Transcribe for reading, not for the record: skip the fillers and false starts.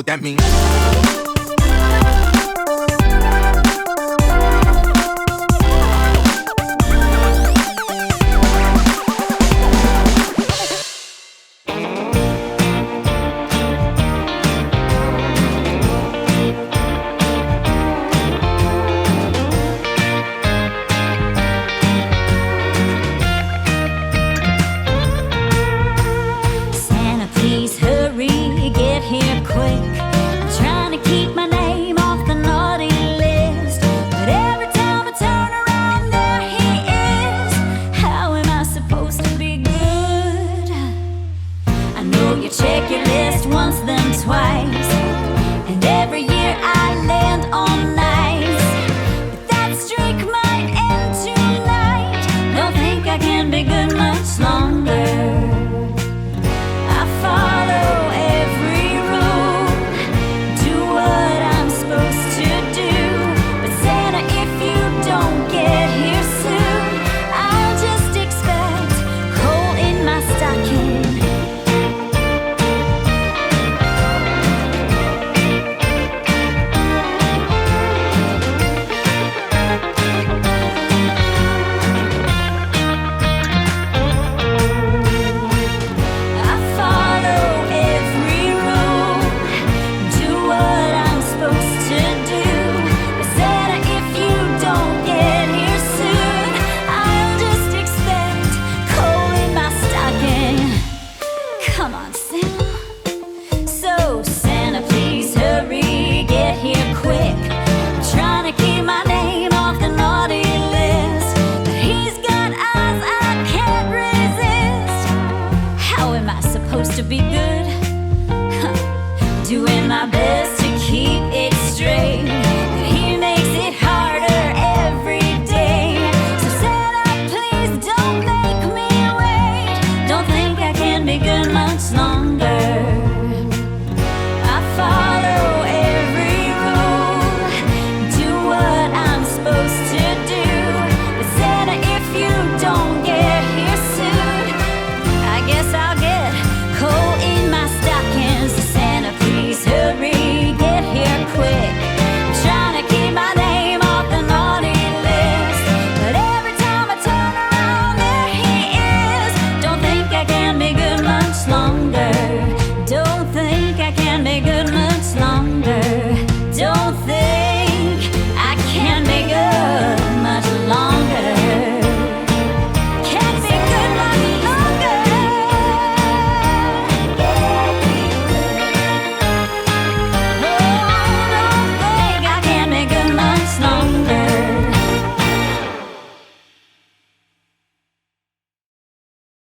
what that means. Santa, please hurry, get here quick. I'm trying to keep my name off the naughty list, but every time I turn around, there he is. How am I supposed to be good? I know you check your list once, then twice, and every year I land on nice. But that streak might end tonight. Don't think I can be good much longer. I follow every rule, do what I'm supposed to do. But Santa, if you don't get here soon, I'll just expect coal in my stocking. I follow every rule, do what I'm supposed to do. But Santa, if you don't get here soon, I'll just expect coal in my stocking. Come on, Santa. So Santa, please hurry, get here quick. I'm trying to keep my name off the naughty list, but he's got eyes I can't resist. How am I supposed to be good? Doing my best to keep it straight.